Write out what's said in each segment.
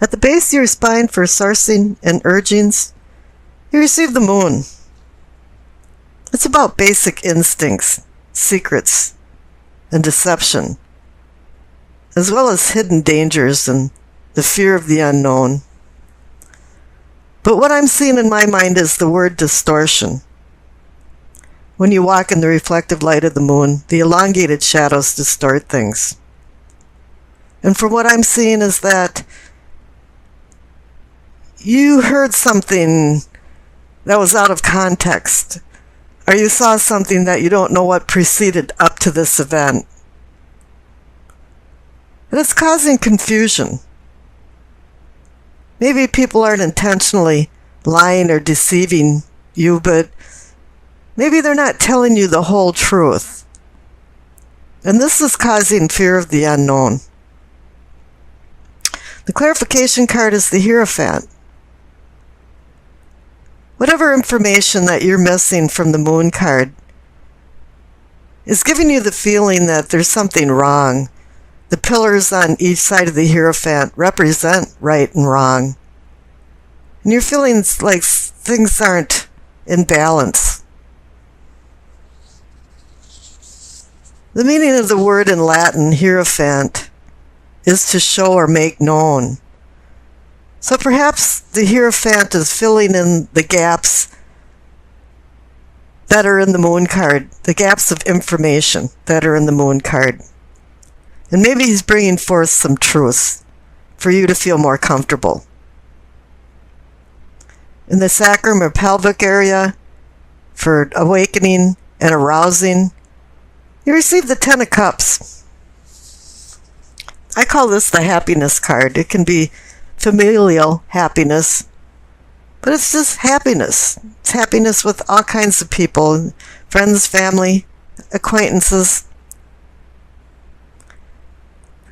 At the base of your spine for sourcing and urgings, you receive the moon. It's about basic instincts, secrets, and deception, as well as hidden dangers and the fear of the unknown. But what I'm seeing in my mind is the word distortion. When you walk in the reflective light of the moon, the elongated shadows distort things. And from what I'm seeing is that you heard something that was out of context, or you saw something that you don't know what preceded up to this event. And it's causing confusion. Maybe people aren't intentionally lying or deceiving you, but maybe they're not telling you the whole truth. And this is causing fear of the unknown. The clarification card is the Hierophant. Whatever information that you're missing from the moon card is giving you the feeling that there's something wrong. The pillars on each side of the Hierophant represent right and wrong. And you're feeling like things aren't in balance. The meaning of the word in Latin, Hierophant, is to show or make known. So perhaps the Hierophant is filling in the gaps that are in the moon card, the gaps of information that are in the moon card. And maybe he's bringing forth some truths for you to feel more comfortable. In the sacrum or pelvic area, for awakening and arousing, you receive the Ten of Cups. I call this the happiness card. It can be familial happiness, but it's just happiness. It's happiness with all kinds of people, friends, family, acquaintances.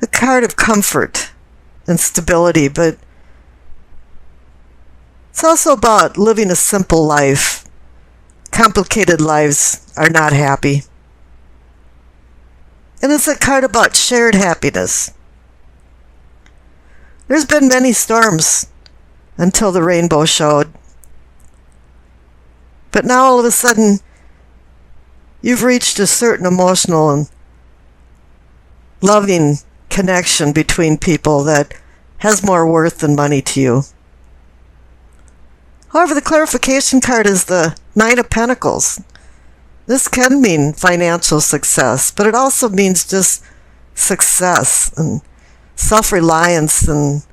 The card of comfort and stability, but it's also about living a simple life. Complicated lives are not happy. And it's a card about shared happiness. There's been many storms until the rainbow showed. But now all of a sudden, you've reached a certain emotional and loving connection between people that has more worth than money to you. However, the clarification card is the Knight of Pentacles. This can mean financial success, but it also means just success and self-reliance and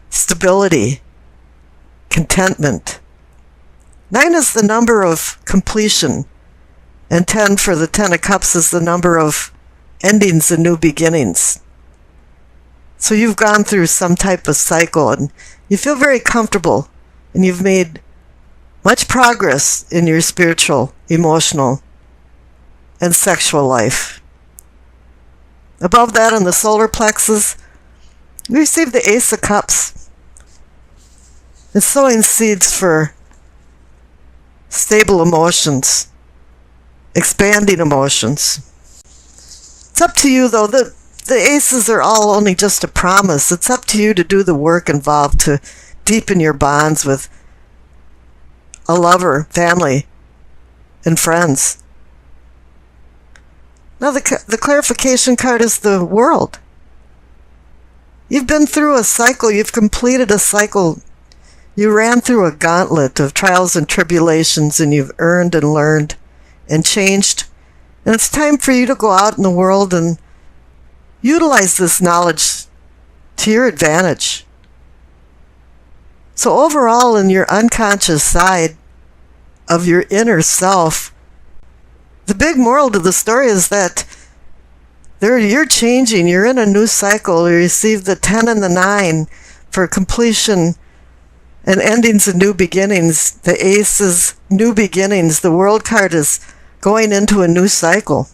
stability, contentment. 9 is the number of completion, and 10 for the Ten of Cups is the number of endings and new beginnings. So you've gone through some type of cycle and you feel very comfortable and you've made much progress in your spiritual, emotional, and sexual life. Above that, in the solar plexus, we receive the Ace of Cups. It's sowing seeds for stable emotions, expanding emotions. It's up to you, though. The aces are all only just a promise. It's up to you to do the work involved to deepen your bonds with a lover, family, and friends. Now the clarification card is the World. You've been through a cycle. You've completed a cycle. You ran through a gauntlet of trials and tribulations, and you've earned and learned and changed. And it's time for you to go out in the world and utilize this knowledge to your advantage. So overall, in your unconscious side of your inner self, the big moral to the story is that you're changing. You're in a new cycle. You receive the 10 and the 9 for completion and endings and new beginnings. The Ace is new beginnings. The World card is going into a new cycle.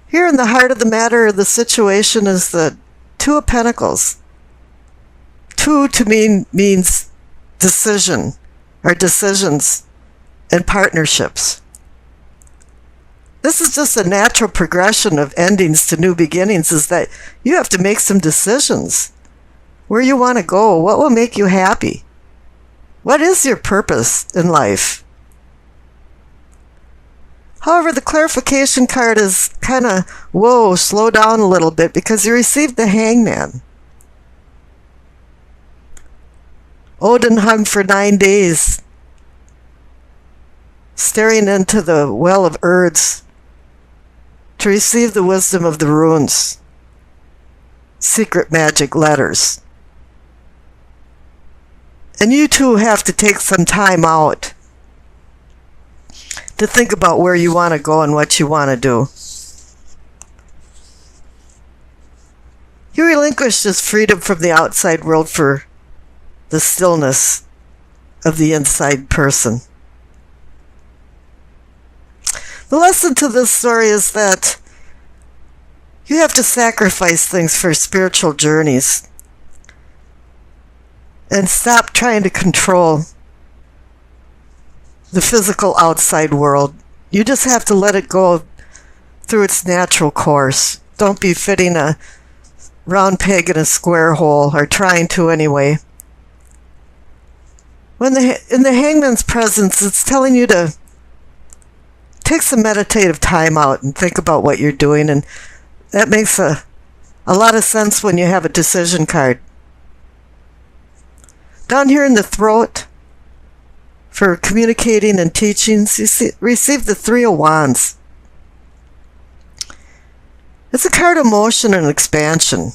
Here in the heart of the matter, the situation is the Two of Pentacles. Two to me means decision, or decisions, and partnerships. This is just a natural progression of endings to new beginnings, is that you have to make some decisions. where you want to go, what will make you happy. What is your purpose in life? However, the clarification card is kind of, whoa, slow down a little bit, because you received the Hangman. Odin hung for 9 days, staring into the well of Urds to receive the wisdom of the runes, secret magic letters. And you too have to take some time out to think about where you want to go and what you want to do. You relinquish this freedom from the outside world for the stillness of the inside person. The lesson to this story is that you have to sacrifice things for spiritual journeys and stop trying to control the physical outside world. You just have to let it go through its natural course. Don't be fitting a round peg in a square hole, or trying to anyway. In the Hangman's presence, it's telling you to take some meditative time out and think about what you're doing, and that makes a lot of sense when you have a decision card. Down here in the throat, for communicating and teachings, you receive the Three of Wands. It's a card of motion and expansion.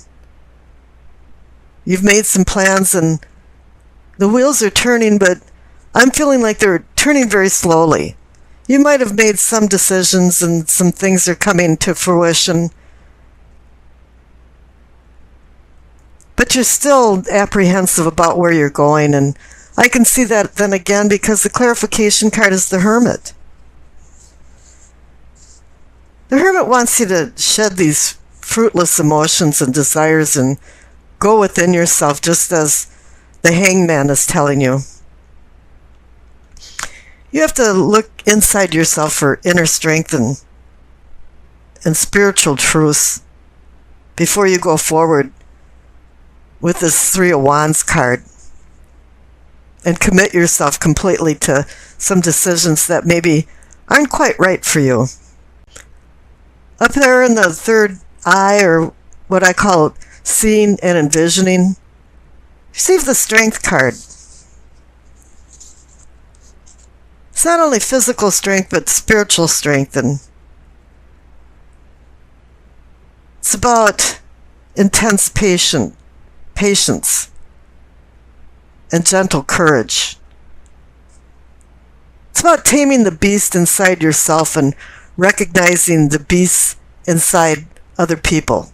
You've made some plans and the wheels are turning, but I'm feeling like they're turning very slowly. You might have made some decisions and some things are coming to fruition, but you're still apprehensive about where you're going. And I can see that then again because the clarification card is the Hermit. The Hermit wants you to shed these fruitless emotions and desires and go within yourself, just as the Hangman is telling you. You have to look inside yourself for inner strength and spiritual truths before you go forward with this Three of Wands card, and commit yourself completely to some decisions that maybe aren't quite right for you. Up there in the third eye, or what I call seeing and envisioning, receive the Strength card. It's not only physical strength, but spiritual strength, and it's about intense patience and gentle courage. It's about taming the beast inside yourself and recognizing the beasts inside other people.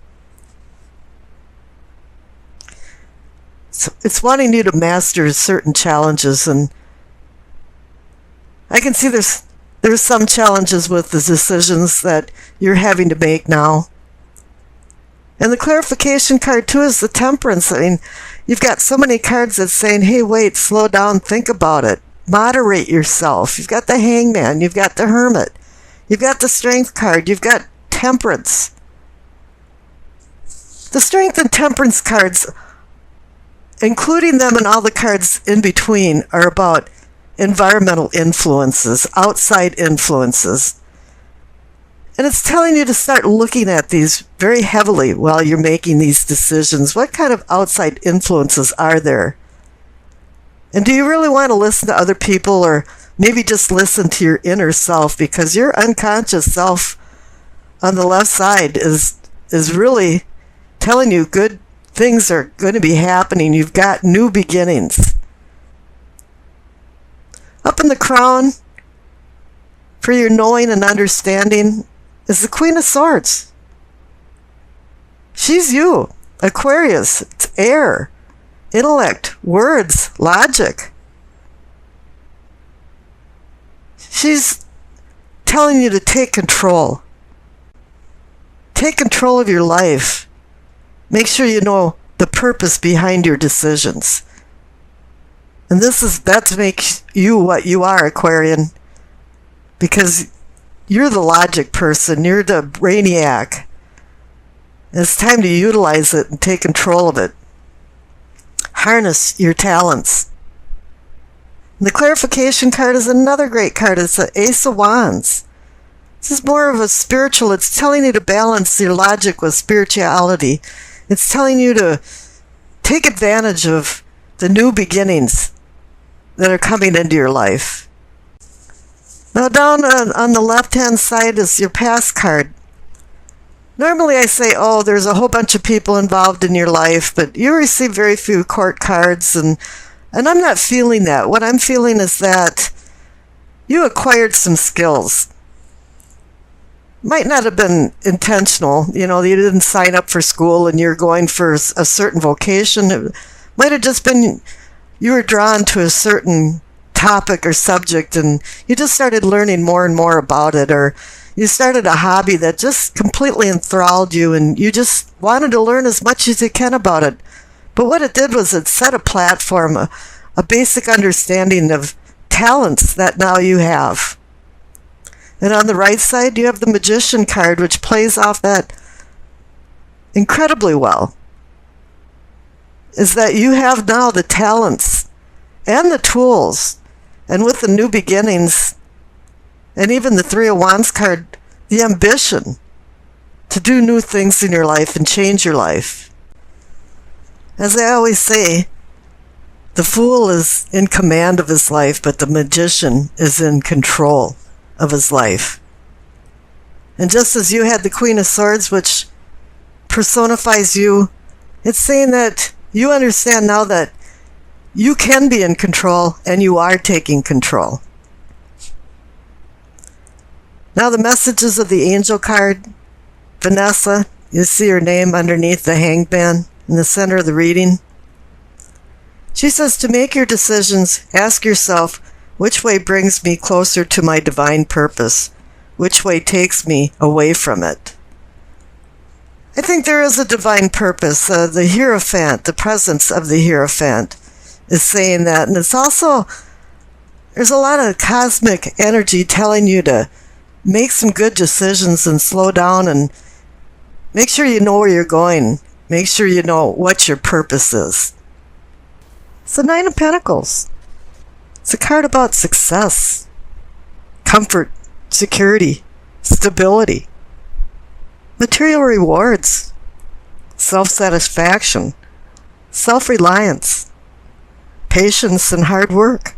So it's wanting you to master certain challenges, and I can see there's some challenges with the decisions that you're having to make now. And the clarification card too is the Temperance. I mean, you've got so many cards that's saying, hey, wait, slow down, think about it, moderate yourself. You've got the Hangman, you've got the Hermit, you've got the Strength card, you've got Temperance. The Strength and Temperance cards, including them and all the cards in between, are about environmental influences, outside influences. And it's telling you to start looking at these very heavily while you're making these decisions. What kind of outside influences are there? And do you really want to listen to other people, or maybe just listen to your inner self? Because your unconscious self on the left side is really telling you good things are going to be happening. You've got new beginnings. Up in the crown, for your knowing and understanding, is the Queen of Swords. She's you, Aquarius. It's air, intellect, words, logic. She's telling you to take control. Take control of your life. Make sure you know the purpose behind your decisions. And that makes you what you are, Aquarian, because you're the logic person, you're the brainiac. It's time to utilize it and take control of it. harness your talents. And the clarification card is another great card. It's the Ace of Wands. This is more of a spiritual. It's telling you to balance your logic with spirituality. It's telling you to take advantage of the new beginnings that are coming into your life. Now down on the left-hand side is your past card. Normally I say, oh, there's a whole bunch of people involved in your life, but you receive very few court cards, and I'm not feeling that. What I'm feeling is that you acquired some skills. Might not have been intentional. You didn't sign up for school and you're going for a certain vocation. It might have just been you were drawn to a certain topic or subject and you just started learning more and more about it, or you started a hobby that just completely enthralled you and you just wanted to learn as much as you can about it. But what it did was it set a platform, a basic understanding of talents that now you have. And on the right side, you have the Magician card, which plays off that incredibly well. Is that you have now the talents and the tools, and with the new beginnings, and even the Three of Wands card, the ambition to do new things in your life and change your life. As I always say, the fool is in command of his life, but the magician is in control of his life. And just as you had the Queen of Swords, which personifies you, it's saying that you understand now that you can be in control and you are taking control. Now the messages of the angel card. Vanessa, you see her name underneath the Hanged Man in the center of the reading. She says to make your decisions, ask yourself, which way brings me closer to my divine purpose? Which way takes me away from it? I think there is a divine purpose. The Hierophant, the presence of the Hierophant, is saying that. And it's also, there's a lot of cosmic energy telling you to make some good decisions and slow down and make sure you know where you're going. Make sure you know what your purpose is. It's the Nine of Pentacles. It's a card about success, comfort, security, stability, material rewards, self-satisfaction, self-reliance, patience, and hard work.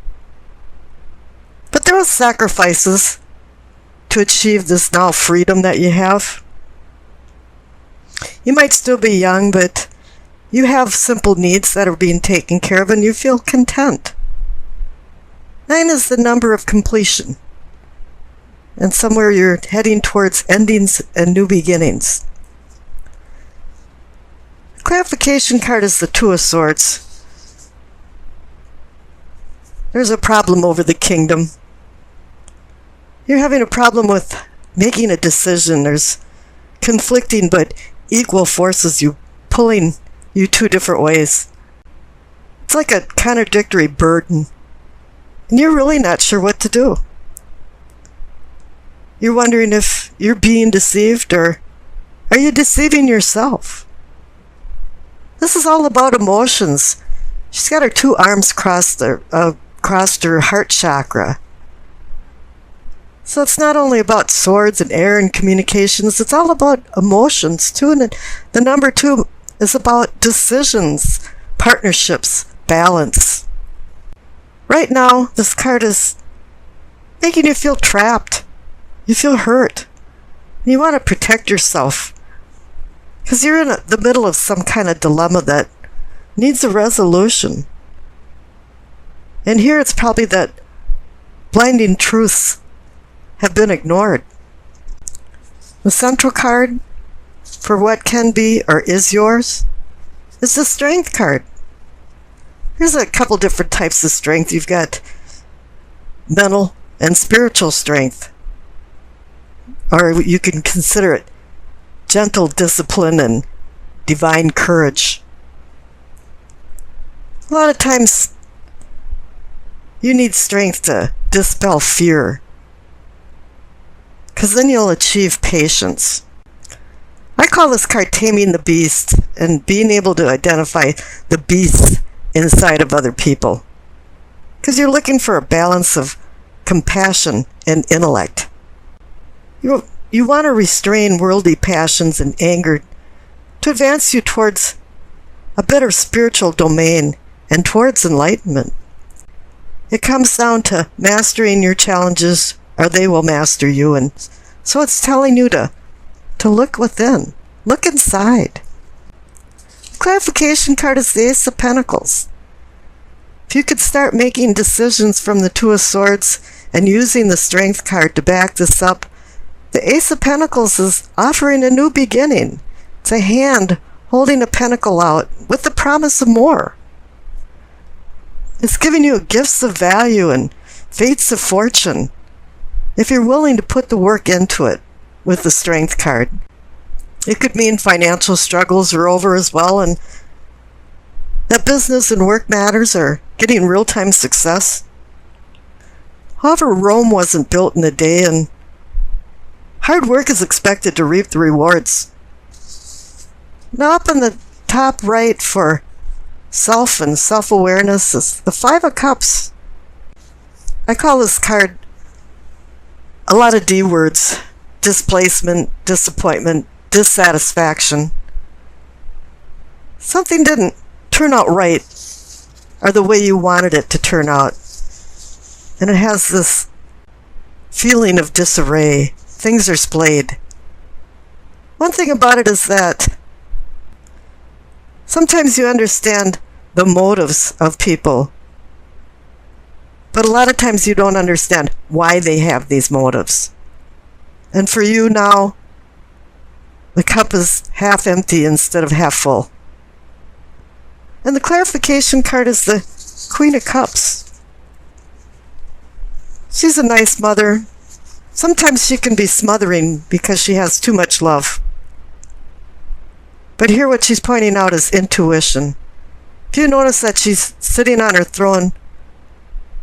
But there are sacrifices to achieve this now freedom that you have. You might still be young, but you have simple needs that are being taken care of and you feel content. 9 is the number of completion. And somewhere you're heading towards endings and new beginnings. Clarification card is the Two of Swords. There's a problem over the kingdom. You're having a problem with making a decision. There's conflicting but equal forces pulling you two different ways. It's like a contradictory burden. And you're really not sure what to do. You're wondering if you're being deceived, or are you deceiving yourself? This is all about emotions. She's got her two arms crossed her heart chakra. So it's not only about swords and air and communications, it's all about emotions too. And the number 2 is about decisions, partnerships, balance. Right now, this card is making you feel trapped. You feel hurt. And you want to protect yourself. Because you're in the middle of some kind of dilemma that needs a resolution. And here it's probably that blinding truths have been ignored. The central card for what can be or is yours is the Strength card. There's a couple different types of strength. You've got mental and spiritual strength. Or you can consider it gentle discipline and divine courage. A lot of times you need strength to dispel fear, because then you'll achieve patience. I call this card taming the beast, and being able to identify the beasts inside of other people. Because you're looking for a balance of compassion and intellect. You want to restrain worldly passions and anger to advance you towards a better spiritual domain and towards enlightenment. It comes down to mastering your challenges or they will master you. And so it's telling you to look within, look inside. The clarification card is the Ace of Pentacles. If you could start making decisions from the Two of Swords and using the Strength card to back this up, the Ace of Pentacles is offering a new beginning. It's a hand holding a pentacle out with the promise of more. It's giving you gifts of value and fates of fortune if you're willing to put the work into it with the Strength card. It could mean financial struggles are over as well, and that business and work matters are getting real-time success. However, Rome wasn't built in a day, and hard work is expected to reap the rewards. Now up in the top right for self and self-awareness is the Five of Cups. I call this card a lot of D words: displacement, disappointment, dissatisfaction. Something didn't turn out right or the way you wanted it to turn out. And it has this feeling of disarray. Things are splayed. One thing about it is that sometimes you understand the motives of people, but a lot of times you don't understand why they have these motives. And for you now, the cup is half empty instead of half full. And the clarification card is the Queen of Cups. She's a nice mother. Sometimes she can be smothering because she has too much love. But here what she's pointing out is intuition. If you notice that she's sitting on her throne,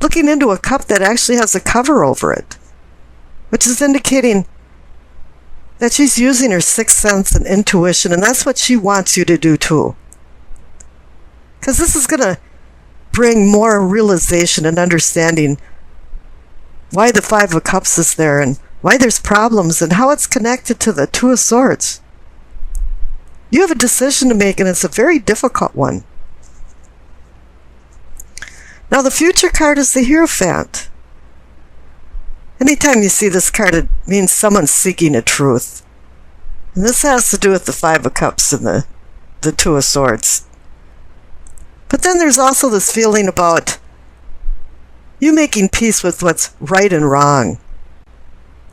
looking into a cup that actually has a cover over it, which is indicating that she's using her sixth sense and intuition, and that's what she wants you to do too. Because this is going to bring more realization and understanding why the Five of Cups is there and why there's problems and how it's connected to the Two of Swords. You have a decision to make, and it's a very difficult one. Now the future card is the Hierophant. Anytime you see this card, it means someone's seeking a truth. And this has to do with the Five of Cups and the Two of Swords. But then there's also this feeling about you making peace with what's right and wrong.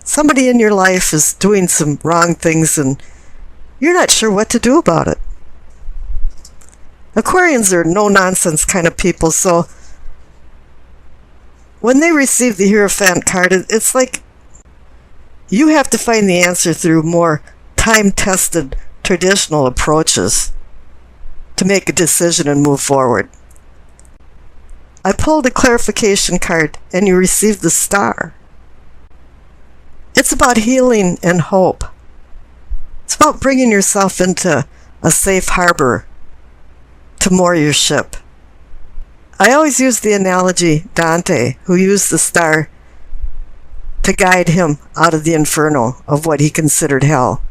Somebody in your life is doing some wrong things and you're not sure what to do about it. Aquarians are no-nonsense kind of people, so when they receive the Hierophant card, it's like you have to find the answer through more time-tested traditional approaches to make a decision and move forward. I pulled a clarification card and you received the Star. It's about healing and hope. It's about bringing yourself into a safe harbor to moor your ship. I always use the analogy Dante, who used the star to guide him out of the inferno of what he considered hell.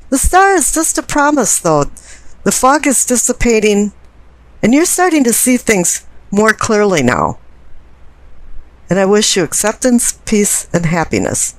The star is just a promise, though. The fog is dissipating, and you're starting to see things more clearly now. And I wish you acceptance, peace, and happiness.